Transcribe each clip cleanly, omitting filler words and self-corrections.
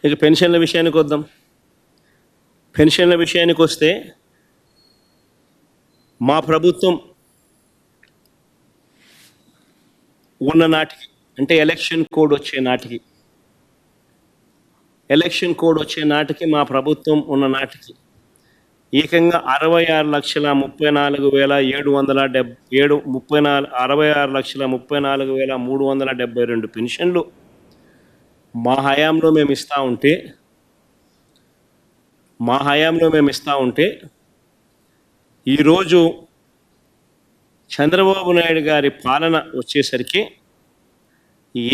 ఇక పెన్షన్ల విషయానికి వద్దాం. పెన్షన్ల విషయానికి వస్తే మా ప్రభుత్వం ఉన్న నాటికి, అంటే ఎలక్షన్ కోడ్ వచ్చే నాటికి మా ప్రభుత్వం ఉన్న నాటికి ఏకంగా 66,34,372 పెన్షన్లు మా హయాంలో మేము ఇస్తూ ఉంటే ఈరోజు చంద్రబాబు నాయుడు గారి పాలన వచ్చేసరికి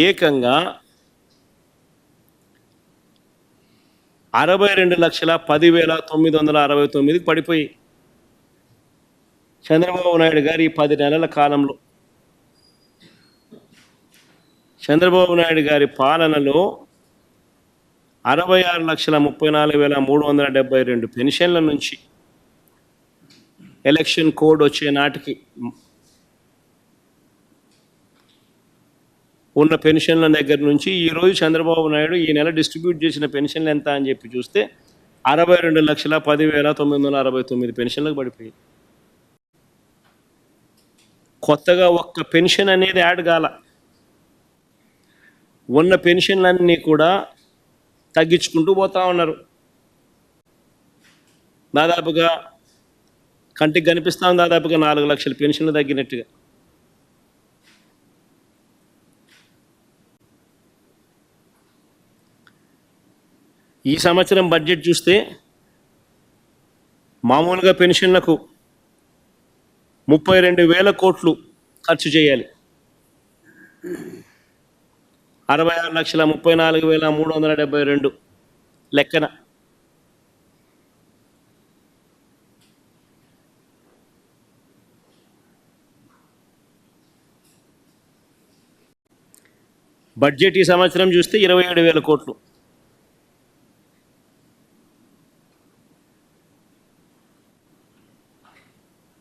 ఏకంగా 62,10,969 పడిపోయి చంద్రబాబు నాయుడు గారి 10 నెలల కాలంలో, చంద్రబాబు నాయుడు గారి పాలనలో 66,34,372 పెన్షన్ల నుంచి ఎలక్షన్ కోడ్ వచ్చే నాటికి ఉన్న పెన్షన్ల దగ్గర నుంచి ఈరోజు చంద్రబాబు నాయుడు ఈ నెల డిస్ట్రిబ్యూట్ చేసిన పెన్షన్లు ఎంత అని చెప్పి చూస్తే 62,10,969 పెన్షన్లకు పడిపోయి, కొత్తగా ఒక్క పెన్షన్ అనేది యాడ్ కాల. ఉన్న పెన్షన్లన్నీ కూడా తగ్గించుకుంటూ పోతా ఉన్నారు. దాదాపుగా కంటికి కనిపిస్తాం, దాదాపుగా 4 లక్షల పెన్షన్లు తగ్గినట్టుగా. ఈ సంవత్సరం బడ్జెట్ చూస్తే మామూలుగా పెన్షన్లకు 32,000 కోట్లు ఖర్చు చేయాలి. 66,34,372 లెక్కన బడ్జెట్ ఈ సంవత్సరం చూస్తే 27,000 కోట్లు.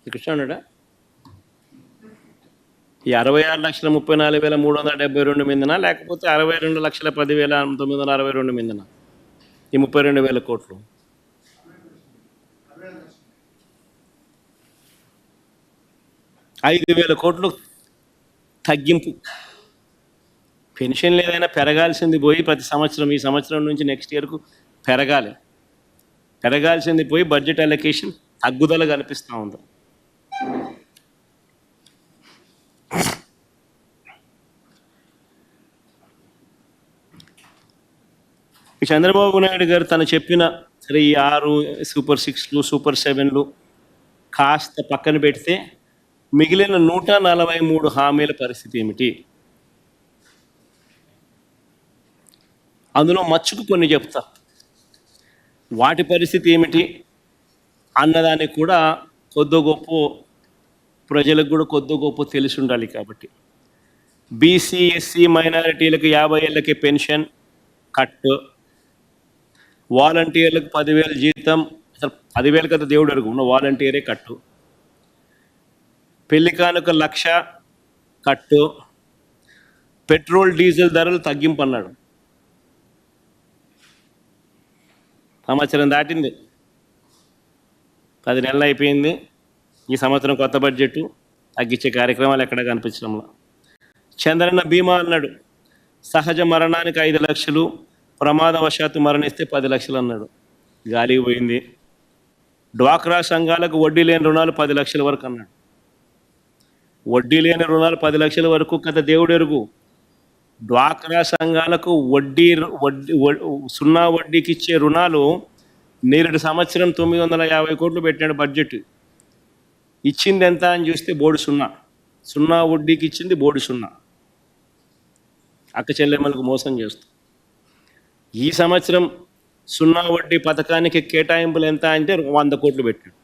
కృష్ణుడా ఈ 66,34,372 మీదనా, లేకపోతే 62,10,962 మీదనా ఈ 32,000 కోట్లు? $5,000 కోట్లు తగ్గింపు. పెన్షన్లు ఏదైనా పెరగాల్సింది పోయి ప్రతి సంవత్సరం, ఈ సంవత్సరం నుంచి నెక్స్ట్ ఇయర్కు పెరగాల్సింది పోయి బడ్జెట్ అలొకేషన్ తగ్గుదల కనిపిస్తూ ఉంది. చంద్రబాబు నాయుడు గారు తను చెప్పిన సరే ఈ 6 సూపర్ 6లు సూపర్ 7లు కాస్త పక్కన పెడితే మిగిలిన 143 హామీల పరిస్థితి ఏమిటి? అందులో మచ్చుకు కొన్ని చెప్తా, వాటి పరిస్థితి ఏమిటి అన్నదానికి కూడా కొద్ది గొప్ప ప్రజలకు కూడా కొద్ది గొప్ప తెలిసి ఉండాలి. కాబట్టి బీసీ ఎస్సీ మైనారిటీలకు 50 ఏళ్ళకి పెన్షన్ కట్, వాలంటీర్లకు 10,000 జీతం, అసలు 10,000 కదా దేవుడు అడుగు, ఉన్న వాలంటీరే కట్టు, పెళ్లి కానుక 1,00,000 కట్టు, పెట్రోల్ డీజిల్ ధరలు తగ్గింపు అన్నాడు. సంవత్సరం దాటింది, 10 నెలలు అయిపోయింది. ఈ సంవత్సరం కొత్త బడ్జెట్ తగ్గించే కార్యక్రమాలు ఎక్కడ కనిపించడంలో. చంద్రన్న బీమా అన్నాడు, సహజ మరణానికి 5 లక్షలు, ప్రమాదవశాత్తు మరణిస్తే 10 లక్షలు అన్నాడు, గాలికి పోయింది. డ్వాక్రా సంఘాలకు వడ్డీ లేని రుణాలు 10 లక్షల వరకు అన్నాడు. వడ్డీ లేని రుణాలు 10 లక్షల వరకు కథ దేవుడు ఎరుగు. డ్వాక్రా సంఘాలకు సున్నా వడ్డీకి ఇచ్చే రుణాలు నేరేడు సంవత్సరం 950 కోట్లు పెట్టాడు బడ్జెట్. ఇచ్చింది ఎంత అని చూస్తే బోర్డు సున్నా వడ్డీకి ఇచ్చింది బోర్డు 0. అక్క చెల్లెమ్మలకు మోసం చేస్తూ ఈ సంవత్సరం సున్నా వడ్డీ పథకానికి కేటాయింపులు ఎంత అంటే 100 కోట్లు పెట్టాడు.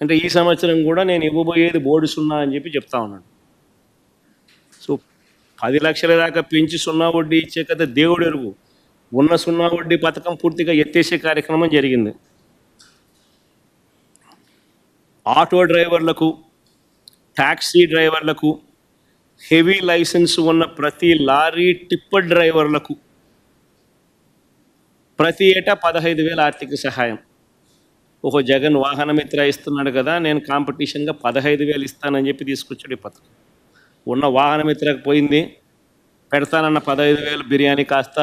అంటే ఈ సంవత్సరం కూడా నేను ఇవ్వబోయేది బోర్డు 0 అని చెప్పి చెప్తా ఉన్నాడు. సో 10 లక్షల దాకా పెంచి సున్నా వడ్డీ ఇచ్చే కదా దేవుడు ఎరుగు. ఉన్న సున్నా వడ్డీ పథకం పూర్తిగా ఎత్తేసే కార్యక్రమం జరిగింది. ఆటో డ్రైవర్లకు, ట్యాక్సీ డ్రైవర్లకు హెవీ లైసెన్స్ ఉన్న ప్రతి లారీ టిప్పర్ డ్రైవర్లకు ప్రతి ఏటా 15,000 ఆర్థిక సహాయం. ఒక జగన్ వాహనమిత్ర ఇస్తున్నాడు కదా, నేను కాంపిటీషన్గా 15,000 ఇస్తానని చెప్పి తీసుకొచ్చాడు ఈ పథకం. ఉన్న వాహనమిత్రకు పోయింది, పెడతానన్న 15,000 బిర్యానీ కాస్త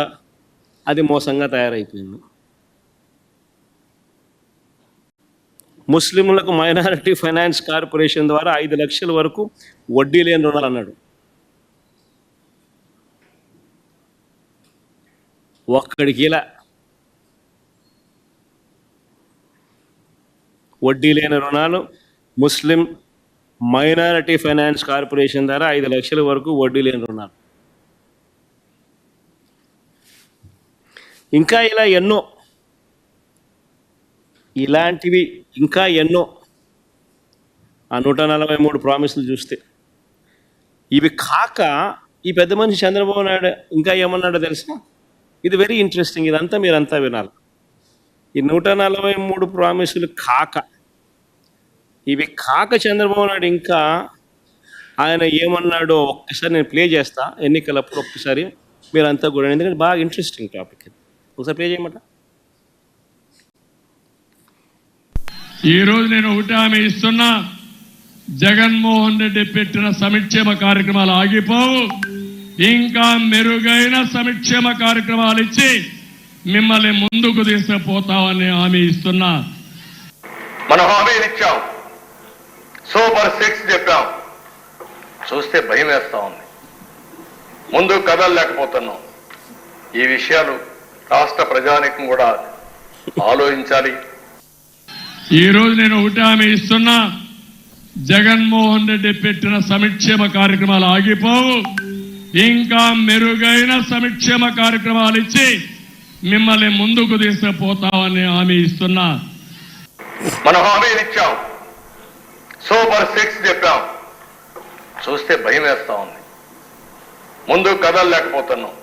అది మోసంగా తయారైపోయింది. ముస్లింలకు మైనారిటీ ఫైనాన్స్ కార్పొరేషన్ ద్వారా 5 లక్షల వరకు వడ్డీ లేని రుణాలు అన్నాడు. ఒక్కడికి ఇలా వడ్డీ లేని రుణాలు ముస్లిం మైనారిటీ ఫైనాన్స్ కార్పొరేషన్ ద్వారా 5 లక్షల వరకు వడ్డీ లేని రుణాలు. ఇంకా ఇలా ఎన్నో ఇలాంటివి ఇంకా ఎన్నో. ఆ 143 ప్రామిసులు చూస్తే ఇవి కాక ఈ పెద్ద మనిషి చంద్రబాబు నాయుడు ఇంకా ఏమన్నాడో తెలుసా? ఇది వెరీ ఇంట్రెస్టింగ్, ఇదంతా మీరంతా వినాలి. ఈ 143 ప్రామిసులు కాక, ఇవి కాక చంద్రబాబు నాయుడు ఇంకా ఆయన ఏమన్నాడో ఒక్కసారి నేను ప్లే చేస్తా ఎన్నికలప్పుడు. ఒక్కసారి మీరంతా కూడా, ఎందుకంటే బాగా ఇంట్రెస్టింగ్ టాపిక్ ఇది. ఒకసారి ప్లే చేయమంట. ఈరోజు నేను ఒకటి హామీ ఇస్తున్నా, జగన్మోహన్ రెడ్డి పెట్టిన సంక్షేమ కార్యక్రమాలు ఆగిపోవు. ఇంకా మెరుగైన సంక్షేమ కార్యక్రమాలు ఇచ్చి మిమ్మల్ని ముందుకు తీసుకుపోతామని హామీ ఇస్తున్నా. మనం హామీలు ఇచ్చాం, సూపర్ 6 చెప్పాం, చూస్తే భయం వేస్తా ఉంది. ముందు కదలలేకపోతున్నాం. ఈ విషయాలు రాష్ట్ర ప్రజానీకం కూడా ఆలోచించాలి. ఈరోజు నేను ఒకటి హామీ ఇస్తున్నా, జగన్మోహన్ రెడ్డి పెట్టిన సంక్షేమ కార్యక్రమాలు ఆగిపోవు. ఇంకా మెరుగైన సంక్షేమ కార్యక్రమాలు ఇచ్చి మిమ్మల్ని ముందుకు తీసుకుపోతామని హామీ ఇస్తున్నా. మనం హామీలు ఇచ్చాం, సూపర్ 6 చెప్పాం, చూస్తే భయం వేస్తా ఉంది. ముందు కదలలేకపోతున్నాం.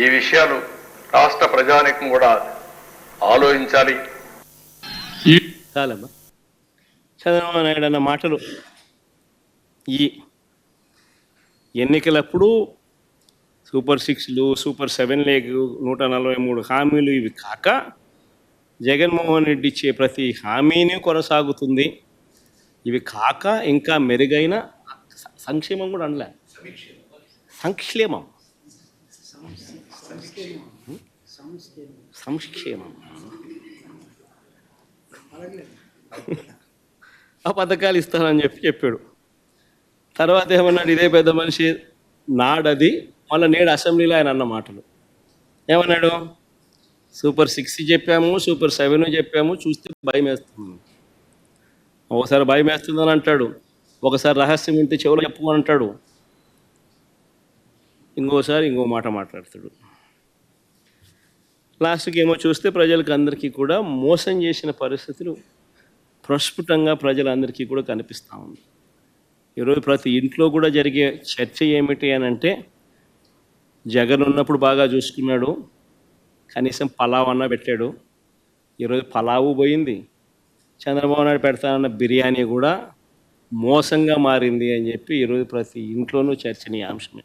ఈ విషయాలు రాష్ట్ర ప్రజానీకం కూడా ఆలోచించాలి. చాలమ్మా. చంద్రబాబు నాయుడు అన్న మాటలు ఈ ఎన్నికలప్పుడు సూపర్ 6లు, సూపర్ 7 143 హామీలు ఇవి కాక జగన్మోహన్ రెడ్డి ఇచ్చే ప్రతి హామీని కొనసాగుతుంది. ఇవి కాక ఇంకా మెరుగైన సంక్షేమం కూడా అనలే, సంక్షేమం సంక్షేమం ఆ పథకాలు ఇస్తానని చెప్పాడు. తర్వాత ఏమన్నాడు ఇదే పెద్ద మనిషి నాడది, మళ్ళీ నేడు అసెంబ్లీలో ఆయన అన్న మాటలు ఏమన్నాడు? సూపర్ 6 చెప్పాము, సూపర్ 7 చెప్పాము, చూస్తే భయం వేస్తుంది. ఒకసారి భయం వేస్తుందని అంటాడు, ఒకసారి రహస్యం వింటే చెవులు చెప్పుకొని అంటాడు, ఇంకోసారి ఇంకో మాట మాట్లాడతాడు. లాస్ట్కి ఏమో చూస్తే ప్రజలకు అందరికీ కూడా మోసం చేసిన పరిస్థితులు ప్రస్ఫుటంగా ప్రజలందరికీ కూడా కనిపిస్తూ ఉంది. ఈరోజు ప్రతి ఇంట్లో కూడా జరిగే చర్చ ఏమిటి అని అంటే, జగన్ ఉన్నప్పుడు బాగా చూసుకున్నాడు, కనీసం పలావ్ అన్న పెట్టాడు. ఈరోజు పలావు పోయింది, చంద్రబాబు నాయుడు పెడతానన్న బిర్యానీ కూడా మోసంగా మారింది అని చెప్పి ఈరోజు ప్రతి ఇంట్లోనూ చర్చనీయాంశమే.